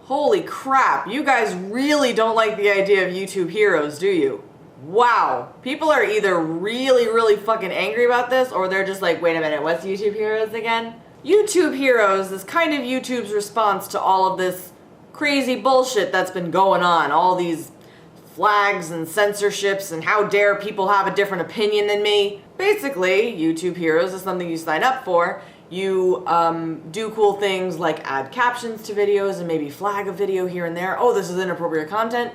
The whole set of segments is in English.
Holy crap, you guys really don't like the idea of YouTube heroes, do you? Wow. People are either really fucking angry about this, or they're just like, wait a minute, what's YouTube heroes again? YouTube heroes is kind of YouTube's response to all of this crazy bullshit that's been going on. All these flags and censorships and how dare people have a different opinion than me. Basically, YouTube heroes is something you sign up for. You do cool things like add captions to videos and maybe flag a video here and there. Oh, this is inappropriate content.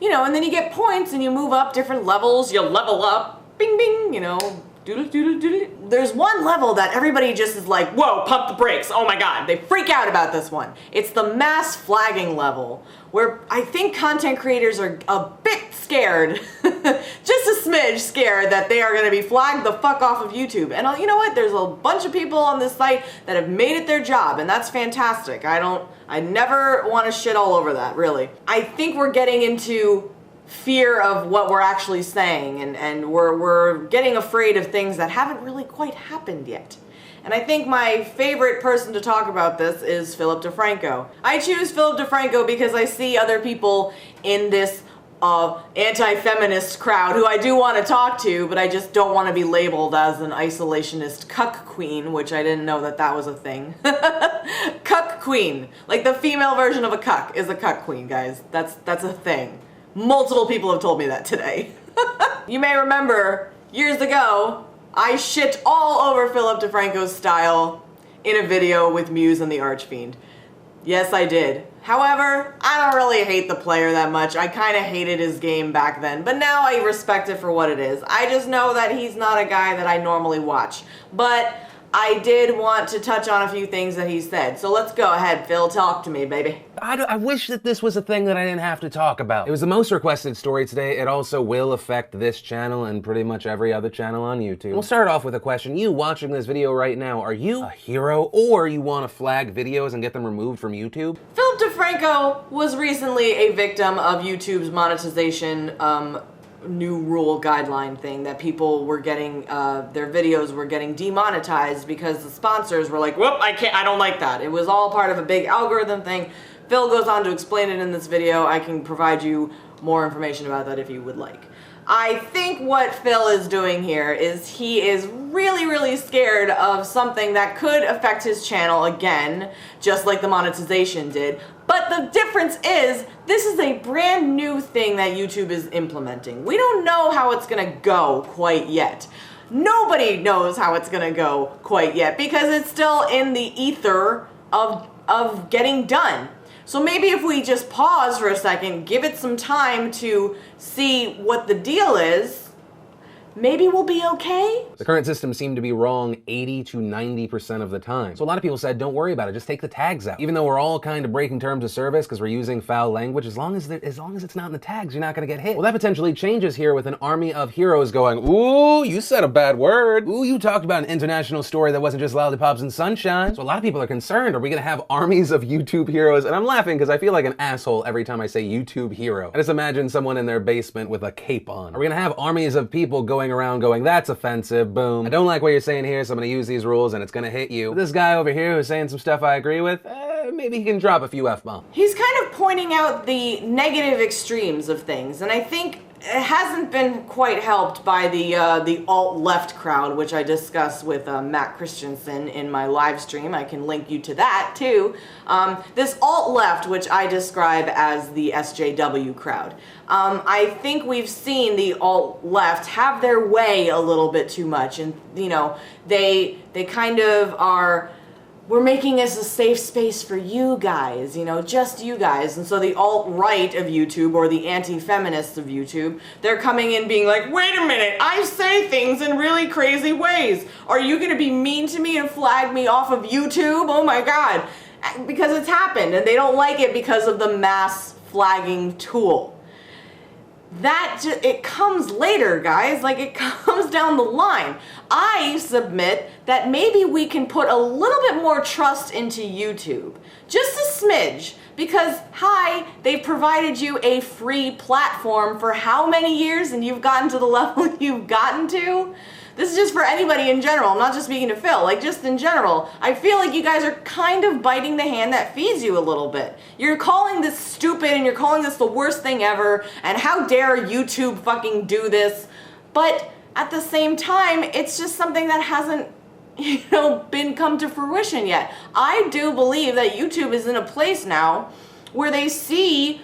You know, and then you get points and you move up different levels. You level up. Bing, bing, you know. Doodle, doodle, doodle. There's one level that everybody just is like, whoa, pump the brakes. Oh my god. They freak out about this one. It's the mass flagging level, where I think content creators are a bit scared, just a smidge scared, that they are going to be flagged the fuck off of YouTube. And you know what? There's a bunch of people on this site that have made it their job, and that's fantastic. I never want to shit all over that, really. I think we're getting into fear of what we're actually saying, and we're getting afraid of things that haven't really quite happened yet. And I think my favorite person to talk about this is Philip DeFranco. I choose Philip DeFranco because I see other people in this anti-feminist crowd who I do want to talk to, but I just don't want to be labeled as an isolationist cuck queen, which I didn't know that was a thing. Cuck queen. Like the female version of a cuck is a cuck queen, guys. That's a thing. Multiple people have told me that today. You may remember, years ago, I shit all over Philip DeFranco's style in a video with Muse and the Archfiend. Yes, I did. However, I don't really hate the player that much. I kind of hated his game back then, but now I respect it for what it is. I just know that he's not a guy that I normally watch. But I did want to touch on a few things that he said. So let's go ahead, Phil. Talk to me, baby. I wish that this was a thing that I didn't have to talk about. It was the most requested story today. It also will affect this channel and pretty much every other channel on YouTube. We'll start off with a question. You watching this video right now, are you a hero, or you want to flag videos and get them removed from YouTube? Philip DeFranco was recently a victim of YouTube's monetization new rule guideline thing, that people were getting their videos were getting demonetized because the sponsors were like, whoop, I don't like that. It was all part of a big algorithm thing. Phil goes on to explain it in this video. I can provide you more information about that if you would like. I think what Phil is doing here is he is really scared of something that could affect his channel again, just like the monetization did. But the difference is, this is a brand new thing that YouTube is implementing. We don't know how it's gonna go quite yet. Nobody knows how it's gonna go quite yet, because it's still in the ether of getting done. So maybe if we just pause for a second, give it some time to see what the deal is, maybe we'll be okay. The current system seemed to be wrong 80 to 90% of the time. So a lot of people said, don't worry about it, just take the tags out. Even though we're all kind of breaking terms of service because we're using foul language, as long as it's not in the tags, you're not gonna get hit. Well, that potentially changes here with an army of heroes going, ooh, you said a bad word. Ooh, you talked about an international story that wasn't just lollipops and sunshine. So a lot of people are concerned, are we gonna have armies of YouTube heroes? And I'm laughing because I feel like an asshole every time I say YouTube hero. I just imagine someone in their basement with a cape on. Are we gonna have armies of people going around going, that's offensive, boom. I don't like what you're saying here, so I'm gonna use these rules and it's gonna hit you. But this guy over here who's saying some stuff I agree with, maybe he can drop a few F-bombs. He's kind of pointing out the negative extremes of things, and I think it hasn't been quite helped by the alt-left crowd, which I discussed with Matt Christensen in my live stream. I can link you to that too. This alt-left, which I describe as the SJW crowd. I think we've seen the alt-left have their way a little bit too much, and you know, they kind of are, we're making this a safe space for you guys, you know, just you guys. And so the alt-right of YouTube, or the anti-feminists of YouTube, they're coming in being like, wait a minute, I say things in really crazy ways. Are you gonna be mean to me and flag me off of YouTube? Oh my God. Because it's happened, and they don't like it because of the mass flagging tool. It comes later, guys. Like, it comes down the line. I submit that maybe we can put a little bit more trust into YouTube. Just a smidge. Because, hi, they've provided you a free platform for how many years, and you've gotten to the level you've gotten to? This is just for anybody in general. I'm not just speaking to Phil, like just in general. I feel like you guys are kind of biting the hand that feeds you a little bit. You're calling this stupid and you're calling this the worst thing ever, and how dare YouTube fucking do this? But at the same time, it's just something that hasn't, been come to fruition yet. I do believe that YouTube is in a place now where they see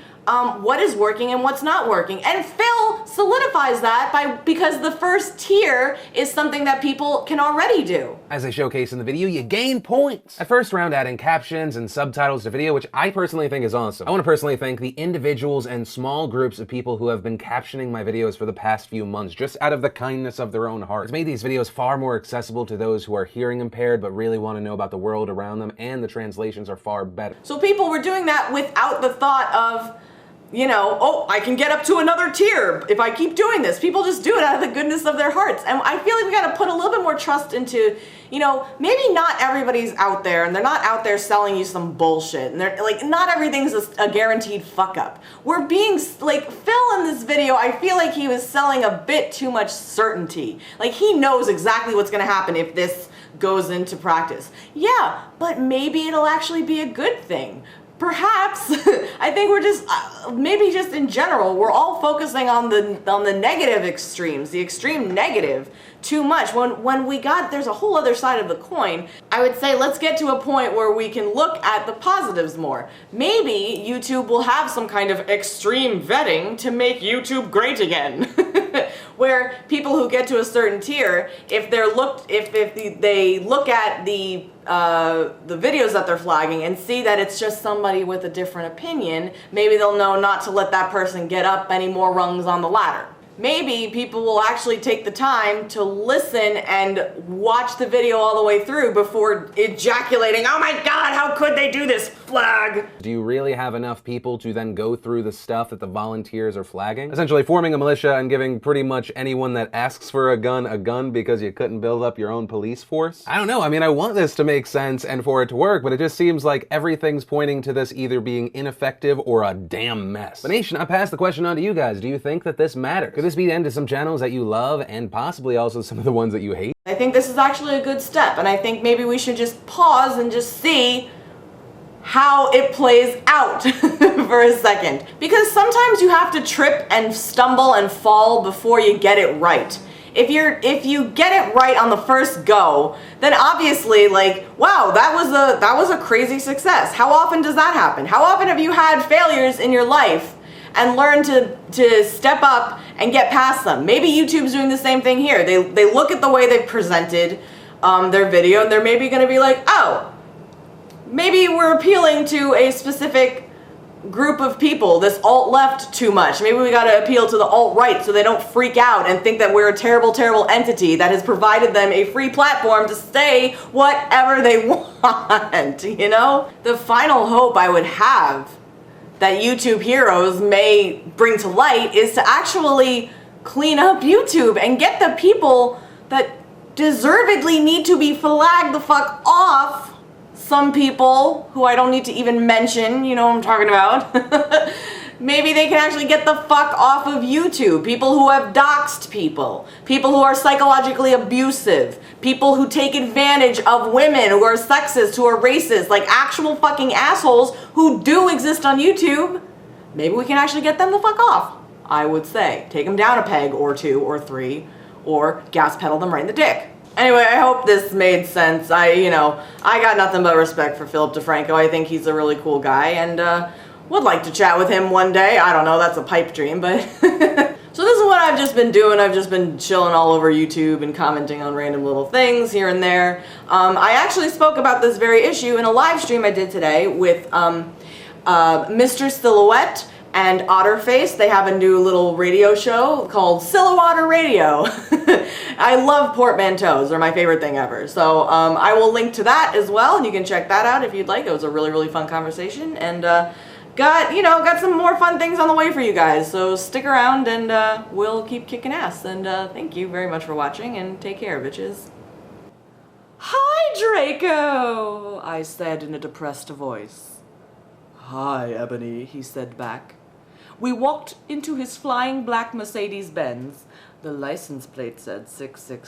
what is working and what's not working. And Phil solidifies that because the first tier is something that people can already do. As I showcase in the video, you gain points. At first round, adding captions and subtitles to video, which I personally think is awesome. I want to personally thank the individuals and small groups of people who have been captioning my videos for the past few months, just out of the kindness of their own heart. It's made these videos far more accessible to those who are hearing impaired but really want to know about the world around them, and the translations are far better. So people were doing that without the thought of, oh, I can get up to another tier if I keep doing this. People just do it out of the goodness of their hearts. And I feel like we gotta put a little bit more trust into, maybe not everybody's out there and they're not out there selling you some bullshit. And they're like, not everything's a guaranteed fuck up. We're being, like, Phil in this video, I feel like he was selling a bit too much certainty. Like, he knows exactly what's gonna happen if this goes into practice. Yeah, but maybe it'll actually be a good thing. Perhaps. I think we're just, maybe just in general, we're all focusing on the negative extremes, the extreme negative too much. When there's a whole other side of the coin. I would say let's get to a point where we can look at the positives more. Maybe YouTube will have some kind of extreme vetting to make YouTube great again. Where people who get to a certain tier, if they look at the videos that they're flagging and see that it's just somebody with a different opinion, maybe they'll know not to let that person get up any more rungs on the ladder. Maybe people will actually take the time to listen and watch the video all the way through before ejaculating, "Oh my God, how could they do this? Flag!" Do you really have enough people to then go through the stuff that the volunteers are flagging? Essentially forming a militia and giving pretty much anyone that asks for a gun because you couldn't build up your own police force? I don't know. I mean, I want this to make sense and for it to work, but it just seems like everything's pointing to this either being ineffective or a damn mess. But Nation, I pass the question on to you guys. Do you think that this matters? Could this be the end to some channels that you love and possibly also some of the ones that you hate? I think this is actually a good step, and I think maybe we should just pause and just see how it plays out for a second. Because sometimes you have to trip and stumble and fall before you get it right. If you get it right on the first go, then obviously, like, wow, that was a crazy success. How often does that happen? How often have you had failures in your life and learn to step up and get past them? Maybe YouTube's doing the same thing here. They look at the way they've presented their video, and they're maybe going to be like, oh, maybe we're appealing to a specific group of people, this alt-left too much. Maybe we got to appeal to the alt-right so they don't freak out and think that we're a terrible, terrible entity that has provided them a free platform to say whatever they want, The final hope I would have that YouTube heroes may bring to light is to actually clean up YouTube and get the people that deservedly need to be flagged the fuck off. Some people who I don't need to even mention, you know what I'm talking about. Maybe they can actually get the fuck off of YouTube. People who have doxed people. People who are psychologically abusive. People who take advantage of women, who are sexist, who are racist, like actual fucking assholes who do exist on YouTube. Maybe we can actually get them the fuck off, I would say. Take them down a peg or two or three, or gas pedal them right in the dick. Anyway, I hope this made sense. I got nothing but respect for Philip DeFranco. I think he's a really cool guy, and would like to chat with him one day. I don't know, that's a pipe dream, but... So this is what I've just been doing. I've just been chilling all over YouTube and commenting on random little things here and there. I actually spoke about this very issue in a live stream I did today with Mr. Silhouette and Otterface. They have a new little radio show called Silhouette Radio. I love portmanteaus. They're my favorite thing ever. So I will link to that as well, and you can check that out if you'd like. It was a really, really fun conversation, and got some more fun things on the way for you guys. So stick around, and we'll keep kicking ass. And thank you very much for watching, and take care, bitches. Hi, Draco, I said in a depressed voice. "Hi, Ebony," he said back. We walked into his flying black Mercedes-Benz. The license plate said 666.